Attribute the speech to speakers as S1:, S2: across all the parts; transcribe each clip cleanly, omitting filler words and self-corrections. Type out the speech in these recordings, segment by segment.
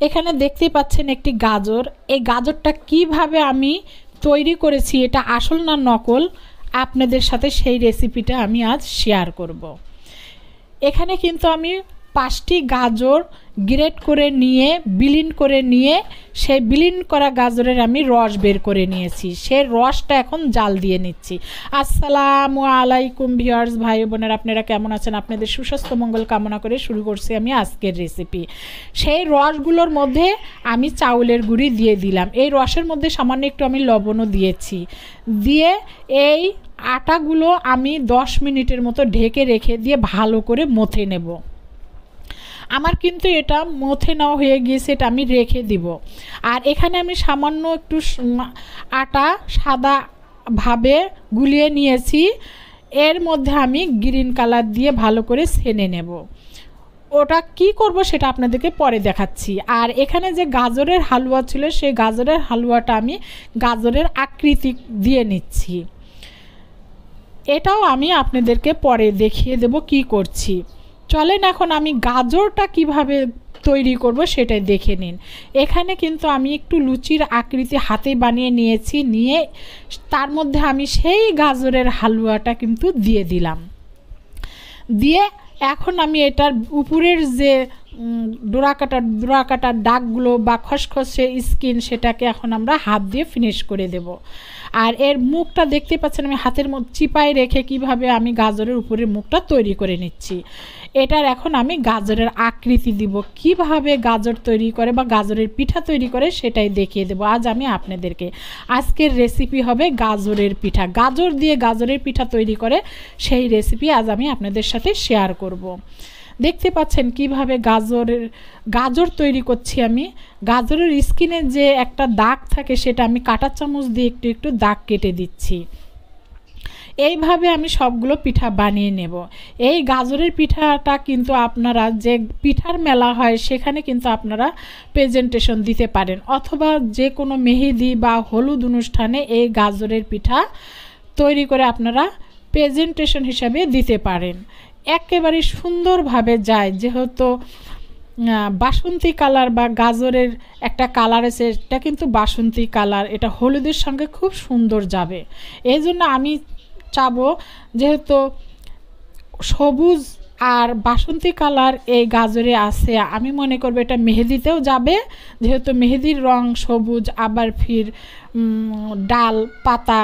S1: এখানে দেখতেই পাচ্ছেন একটি গাজর। এই গাজরটা কিভাবে আমি তৈরি করেছি, এটা আসল না নকল, আপনাদের সাথে সেই রেসিপিটা আমি আজ শেয়ার করব। এখানে কিন্তু আমি 5টি গাজর গ্রেট করে নিয়ে ব্লেন্ড করে নিয়ে সেই ব্লেন্ড করা গাজরের আমি রস বের করে নিয়েছি। সেই রসটা এখন জাল দিয়ে নিচ্ছি। আসসালামু আলাইকুম ভিউয়ার্স, ভাই বোনেরা, আপনারা কেমন আছেন? আপনাদের সুস্বাস্থ্য মঙ্গল কামনা করে শুরু করছি আমি আজকের রেসিপি। সেই রসগুলোর মধ্যে আমি চাউলের গুঁড়ি দিয়ে দিলাম। এই রসের মধ্যে সামান্য একটু আমি লবণও দিয়েছি। দিয়ে এই আটাগুলো আমি 10 মিনিটের মতো ঢেকে রেখে দিয়ে ভালো করে মথে নেব। আমার কিন্তু এটা মথে নেওয়া হয়ে গিয়েছে, এটা আমি রেখে দিব। আর এখানে আমি সামান্য একটু আটা সাদাভাবে গুলিয়ে নিয়েছি। এর মধ্যে আমি গ্রিন কালার দিয়ে ভালো করে ছেনে নেব। ওটা কি করব সেটা আপনাদেরকে পরে দেখাচ্ছি। আর এখানে যে গাজরের হালুয়া ছিল, সেই গাজরের হালুয়াটা আমি গাজরের আকৃতি দিয়ে নিচ্ছি। এটাও আমি আপনাদেরকে পরে দেখিয়ে দেব কি করছি। চলেন এখন আমি গাজরটা কিভাবে তৈরি করব সেটাই দেখে নিন। এখানে কিন্তু আমি একটু লুচির আকৃতি হাতে বানিয়ে নিয়েছি। নিয়ে তার মধ্যে আমি সেই গাজরের হালুয়াটা কিন্তু দিয়ে দিলাম। দিয়ে এখন আমি এটার উপরের যে ডোরাকাটার দাগগুলো বা খসখসে স্কিন, সেটাকে এখন আমরা হাত দিয়ে ফিনিশ করে দেব। আর এর মুখটা দেখতে পাচ্ছেন আমি হাতের মধ্যে চিপায় রেখে কিভাবে আমি গাজরের উপরের মুখটা তৈরি করে নিচ্ছি। এটার এখন আমি গাজরের আকৃতি দিব। কিভাবে গাজর তৈরি করে বা গাজরের পিঠা তৈরি করে সেটাই দেখিয়ে দেব আজ আমি আপনাদেরকে। আজকের রেসিপি হবে গাজরের পিঠা। গাজর দিয়ে গাজরের পিঠা তৈরি করে সেই রেসিপি আজ আমি আপনাদের সাথে শেয়ার করব। দেখতে পাচ্ছেন কিভাবে গাজর তৈরি করছি আমি। গাজরের স্কিনে যে একটা দাগ থাকে সেটা আমি কাঁটা চামচ দিয়ে একটু একটু দাগ কেটে দিচ্ছি। এইভাবে আমি সবগুলো পিঠা বানিয়ে নেব। এই গাজরের পিঠাটা কিন্তু আপনারা যে পিঠার মেলা হয় সেখানে কিন্তু আপনারা প্রেজেন্টেশন দিতে পারেন, অথবা যে কোনো মেহেদি বা হলুদ অনুষ্ঠানে এই গাজরের পিঠা তৈরি করে আপনারা প্রেজেন্টেশন হিসাবে দিতে পারেন। একেবারে সুন্দরভাবে যায়। যেহেতু বাসন্তী কালার বা গাজরের একটা কালার আছে, এটা কিন্তু বাসন্তী কালার, এটা হলুদের সঙ্গে খুব সুন্দর যাবে। এই জন্য আমি চাবো, যেহেতু সবুজ আর বাসন্তী কালার এই গাজরে আছে, আমি মনে করব এটা মেহেদিতেও যাবে। যেহেতু মেহেদির রং সবুজ, আবার ফির ডাল পাতা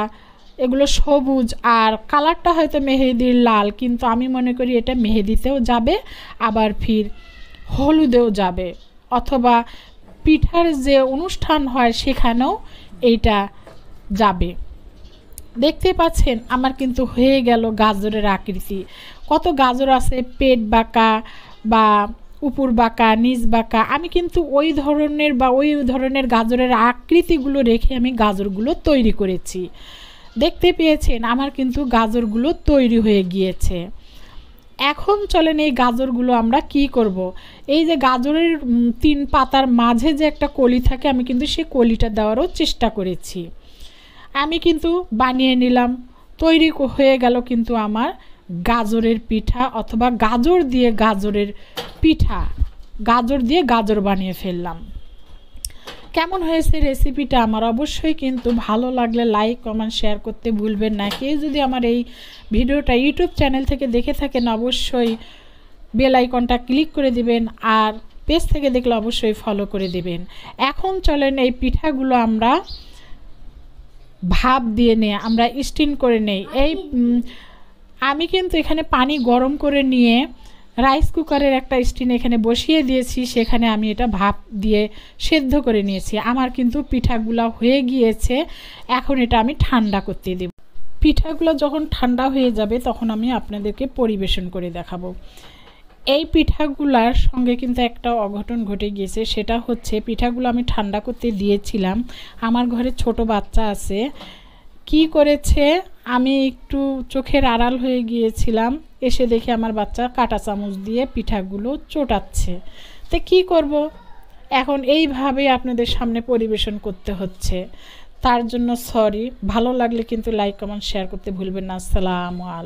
S1: এগুলো সবুজ, আর কালারটা হয়তো মেহেদির লাল, কিন্তু আমি মনে করি এটা মেহেদিতেও যাবে, আবার ফির হলুদেও যাবে, অথবা পিঠার যে অনুষ্ঠান হয় সেখানেও এইটা যাবে। দেখতে পাচ্ছেন আমার কিন্তু হয়ে গেল গাজরের আকৃতি। কত গাজর আছে পেট বাঁকা বা উপর বাঁকা নিচ বাঁকা, আমি কিন্তু ওই ধরনের গাজরের আকৃতিগুলো রেখে আমি গাজরগুলো তৈরি করেছি। দেখতে পেয়েছেন আমার কিন্তু গাজরগুলো তৈরি হয়ে গিয়েছে। এখন চলেন এই গাজরগুলো আমরা কি করব। এই যে গাজরের 3 পাতার মাঝে যে একটা কলি থাকে, আমি কিন্তু সেই কলিটা দেওয়ারও চেষ্টা করেছি। আমি কিন্তু বানিয়ে নিলাম, তৈরি হয়ে গেল কিন্তু আমার গাজরের পিঠা, অথবা গাজর দিয়ে গাজরের পিঠা। গাজর দিয়ে গাজর বানিয়ে ফেললাম। কেমন হয়েছে রেসিপিটা আমার অবশ্যই কিন্তু ভালো লাগলে লাইক কমেন্ট শেয়ার করতে ভুলবেন না। কেউ যদি আমার এই ভিডিওটা ইউটিউব চ্যানেল থেকে দেখে থাকেন অবশ্যই বেল আইকনটা ক্লিক করে দিবেন, আর পেজ থেকে দেখলে অবশ্যই ফলো করে দিবেন। এখন চলেন এই পিঠাগুলো আমরা ভাপ দিয়ে নিয়ে আমরা স্টিম করে নেই। আমি কিন্তু এখানে পানি গরম করে নিয়ে রাইস কুকারের একটা স্টিম এখানে বসিয়ে দিয়েছি, সেখানে আমি এটা ভাপ দিয়ে সেদ্ধ করে নিয়েছি। আমার কিন্তু পিঠাগুলো হয়ে গিয়েছে। এখন এটা আমি ঠান্ডা করতে দেব। পিঠাগুলো যখন ঠান্ডা হয়ে যাবে তখন আমি আপনাদেরকে পরিবেশন করে দেখাবো। এই পিঠাগুলার সঙ্গে কিন্তু একটা অঘটন ঘটে গিয়েছে, সেটা হচ্ছে পিঠাগুলো আমি ঠান্ডা করতে দিয়েছিলাম। আমার ঘরে ছোট বাচ্চা আছে, কি করেছে, আমি একটু চোখের আড়াল হয়ে গিয়েছিলাম, এসে দেখে আমার বাচ্চা কাঁটা চামচ দিয়ে পিঠাগুলো চোটাচ্ছে। তো কি করব, এখন এইভাবে আপনাদের সামনে পরিবেশন করতে হচ্ছে, তার জন্য সরি। ভালো লাগলে কিন্তু লাইক কমেন্ট শেয়ার করতে ভুলবেন না। আসসালামু আলাইকুম।